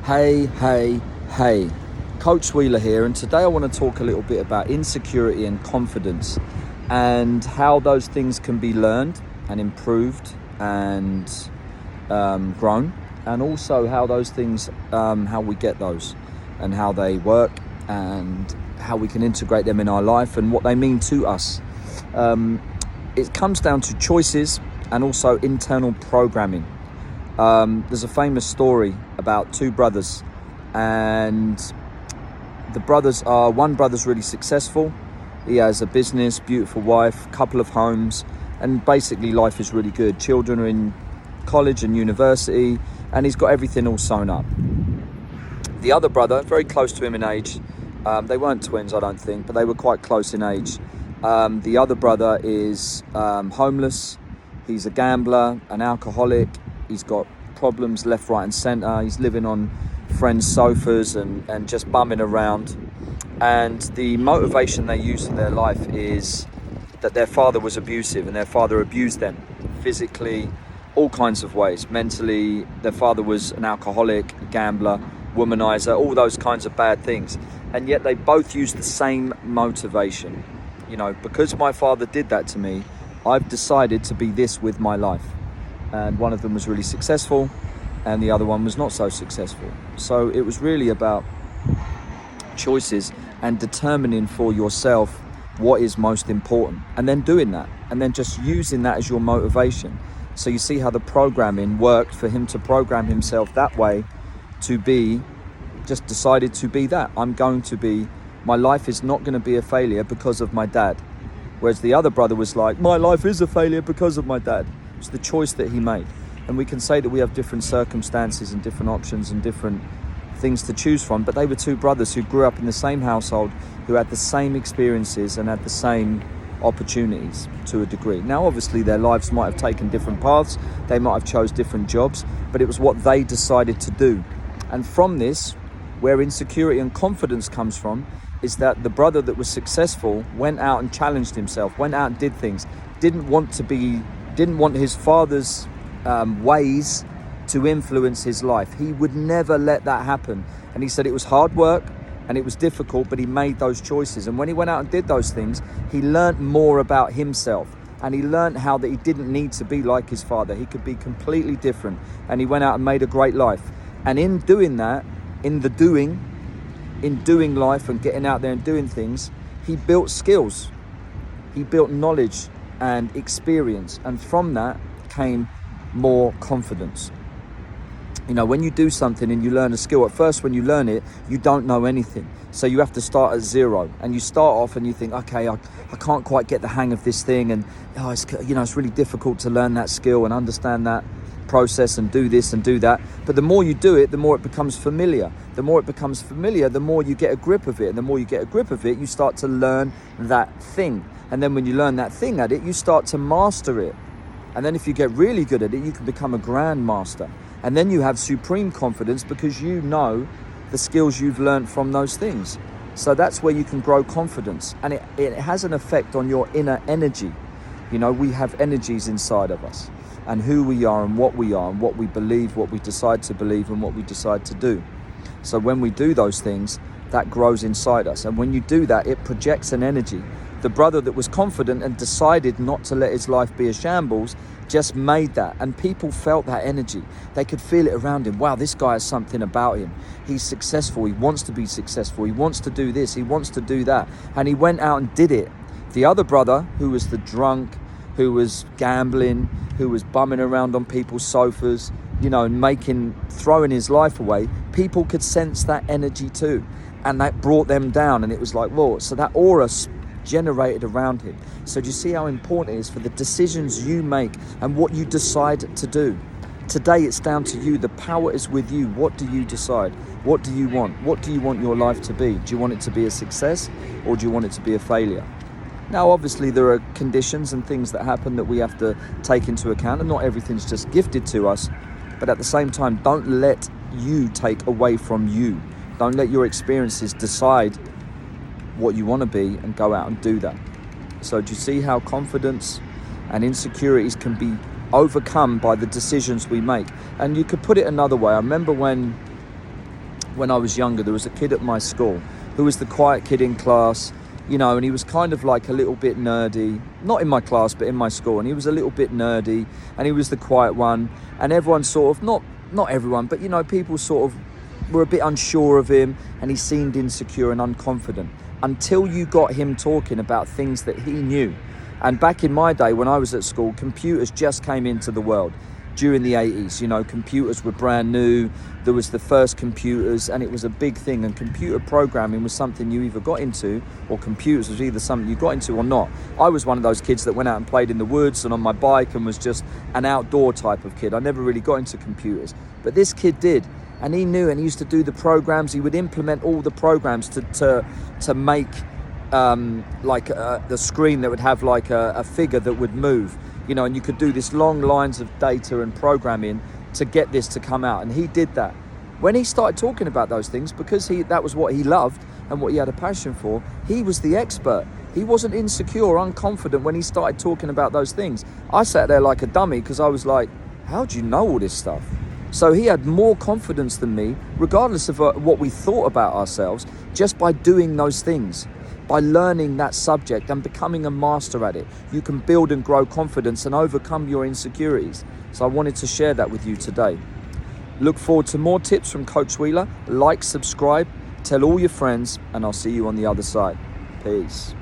Hey, hey, hey. Coach Wheeler here, and today I want to talk a little bit about insecurity and confidence and how those things can be learned and improved and grown, and also how those things, how we get those and how they work and how we can integrate them in our life and what they mean to us. It comes down to choices and also internal programming. There's a famous story about two brothers, and the brothers are, one brother's really successful. He has a business, beautiful wife, couple of homes, and basically life is really good. Children are in college and university, and he's got everything all sewn up. The other brother, very close to him in age, they weren't twins, I don't think, but they were quite close in age. The other brother is homeless. He's a gambler, an alcoholic. He's got problems left, right and centre. He's living on friends' sofas and just bumming around. And the motivation they use in their life is that their father was abusive and their father abused them physically, all kinds of ways. Mentally, their father was an alcoholic, a gambler, womanizer, all those kinds of bad things. And yet they both use the same motivation. You know, because my father did that to me, I've decided to be this with my life. And one of them was really successful and the other one was not so successful. So it was really about choices and determining for yourself what is most important, and then doing that, and then just using that as your motivation. So you see how the programming worked for him to program himself that way, to be, just decided to be that. I'm going to be, my life is not going to be a failure because of my dad. Whereas the other brother was like, my life is a failure because of my dad. It's the choice that he made. And we can say that we have different circumstances and different options and different things to choose from, but they were two brothers who grew up in the same household, who had the same experiences and had the same opportunities to a degree. Now, obviously, their lives might have taken different paths. They might have chose different jobs, but it was what they decided to do. And from this, where insecurity and confidence comes from, is that the brother that was successful went out and challenged himself, went out and did things, didn't want his father's ways to influence his life. He would never let that happen. And he said it was hard work and it was difficult, but he made those choices. And when he went out and did those things, he learned more about himself. And he learned how that he didn't need to be like his father. He could be completely different. And he went out and made a great life. And in doing that, in doing life and getting out there and doing things, he built skills. He built knowledge and experience. And from that came more confidence. You know, when you do something and you learn a skill, at first when you learn it, you don't know anything. So you have to start at zero, and you start off and you think, okay, I can't quite get the hang of this thing, and it's really difficult to learn that skill and understand that process and do this and do that. But the more you do it, the more it becomes familiar. The more it becomes familiar, the more you get a grip of it. And the more you get a grip of it, you start to learn that thing. And then when you learn that thing at it, you start to master it. And then if you get really good at it, you can become a grandmaster. And then you have supreme confidence because you know the skills you've learned from those things. So that's where you can grow confidence. And it has an effect on your inner energy. You know, we have energies inside of us, and who we are and what we believe, what we decide to believe and what we decide to do. So when we do those things, that grows inside us. And when you do that, it projects an energy. The brother that was confident and decided not to let his life be a shambles just made that, and people felt that energy. They could feel it around him. Wow, this guy has something about him. He's successful. He wants to be successful. He wants to do this. He wants to do that. And he went out and did it. The other brother, who was the drunk, who was gambling, who was bumming around on people's sofas, and throwing his life away, people could sense that energy too. And that brought them down. And it was like, whoa, so that aura generated around him. So do you see how important it is for the decisions you make and what you decide to do? Today it's down to you. The power is with you. What do you decide? What do you want? What do you want your life to be? Do you want it to be a success, or do you want it to be a failure? Now, obviously, there are conditions and things that happen that we have to take into account, and not everything's just gifted to us. But at the same time, don't let you take away from you. Don't let your experiences decide what you want to be, and go out and do that. So do you see how confidence and insecurities can be overcome by the decisions we make? And you could put it another way. I remember when when I was younger, there was a kid at my school who was the quiet kid in class, you know, and he was kind of like a little bit nerdy, not in my class, but in my school. And he was a little bit nerdy and he was the quiet one. And everyone sort of, not everyone, but, you know, people sort of were a bit unsure of him, and he seemed insecure and unconfident until you got him talking about things that he knew. And back in my day when I was at school, computers just came into the world. During the 80s, you know, computers were brand new. There was the first computers and it was a big thing. And computer programming was something you either got into, or computers was either something you got into or not. I was one of those kids that went out and played in the woods and on my bike and was just an outdoor type of kid. I never really got into computers, but this kid did. And he knew, and he used to do the programs. He would implement all the programs to make the screen that would have like a figure that would move. You know, and you could do this long lines of data and programming to get this to come out. And he did that. When he started talking about those things, because that was what he loved and what he had a passion for, he was the expert. He wasn't insecure or unconfident when he started talking about those things. I sat there like a dummy because I was like, how do you know all this stuff? So he had more confidence than me, regardless of what we thought about ourselves, just by doing those things. By learning that subject and becoming a master at it, you can build and grow confidence and overcome your insecurities. So I wanted to share that with you today. Look forward to more tips from Coach Wheeler. Like, subscribe, tell all your friends, and I'll see you on the other side. Peace.